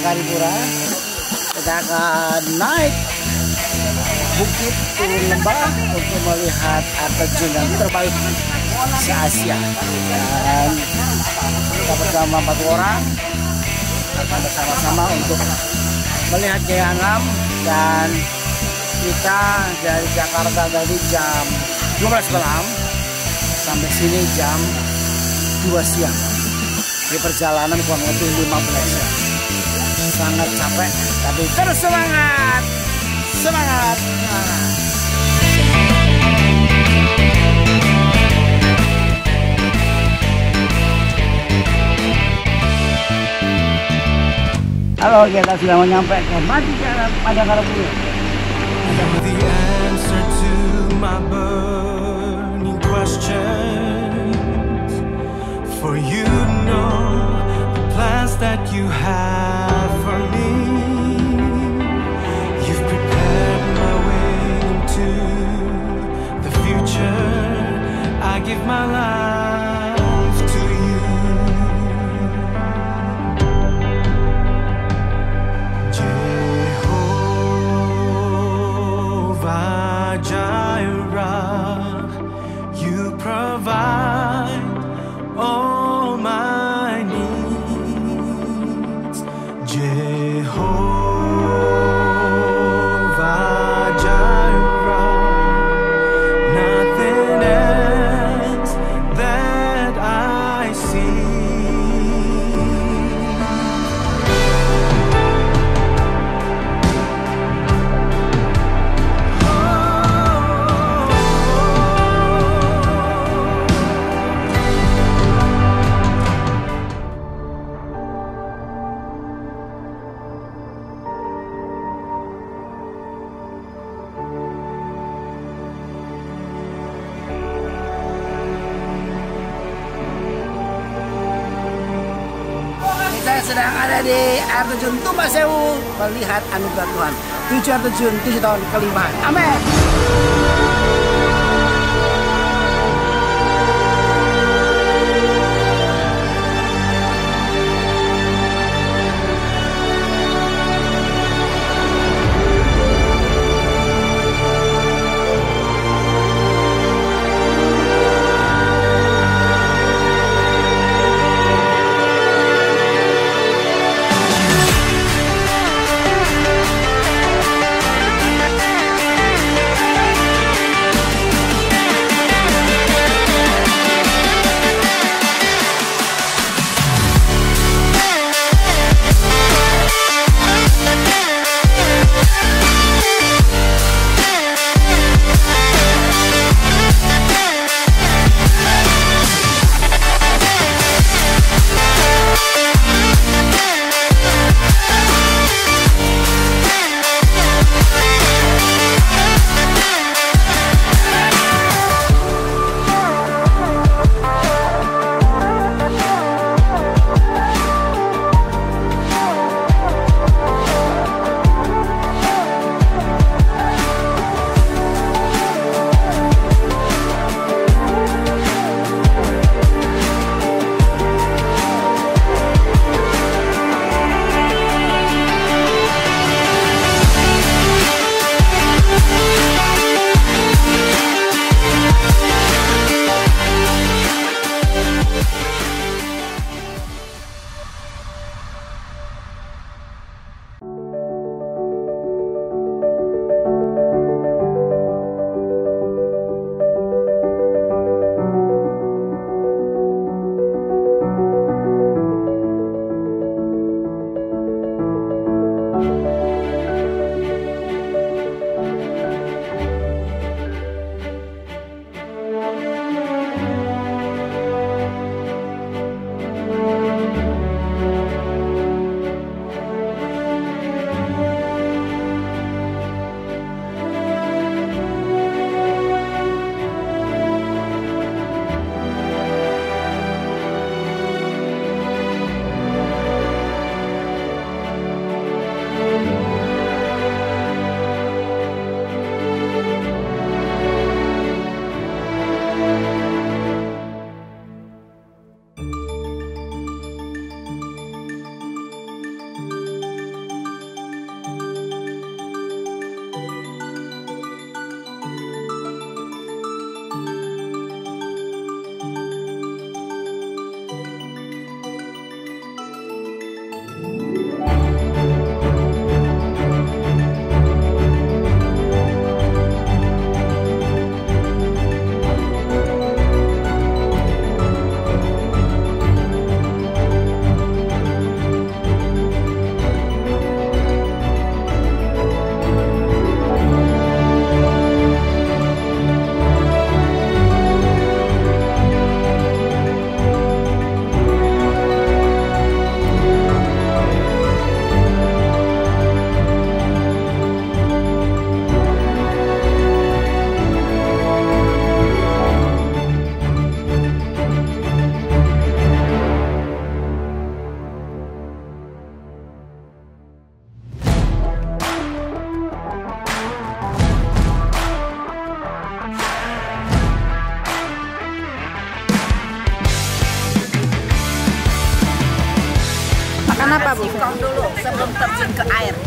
Karipura. Kita akan naik bukit turun lembah untuk melihat air terjun yang terbaik se-Asia. Dan kita bersama 4 orang akan bersama-sama untuk melihat gaya alam. Dan kita dari Jakarta dari jam 12 malam sampai sini jam 2 siang. Di perjalanan kurang lebih 15 jam. Sangat capek, tapi terus semangat, semangat, semangat. Halo, kita sudah nyampe ke Karipura. The answer to my burning questions, for you know the plans that you have for me. You've prepared my way into the future. I give my life to you. Jehovah Jireh, you provide all my needs. Jehovah Jireh, nothing else that I see. Kita sedang ada di air terjun Tumbas Sewu, melihat anugerah Tuhan. Tujuan terjun 7 tahun kelima. Amin.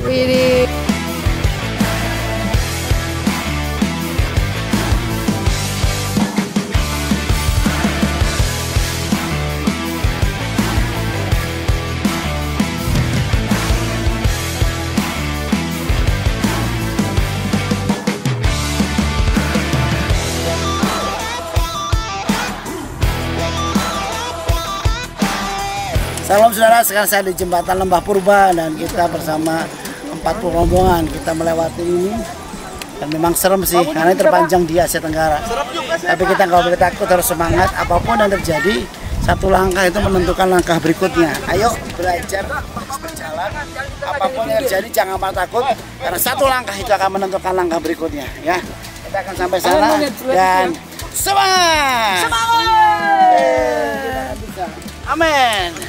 Widih. Salam saudara, sekarang saya di jembatan Lembah Purba dan kita bersama 40 rombongan kita melewati ini. Dan memang serem sih, karena ini terpanjang di Asia Tenggara. Tapi kita nggak boleh takut, harus semangat. Apapun yang terjadi, satu langkah itu menentukan langkah berikutnya. Ayo belajar berjalan. Apapun yang terjadi jangan pernah takut, karena satu langkah itu akan menentukan langkah berikutnya. Ya, kita akan sampai sana dan semangat. Semangat. Amin.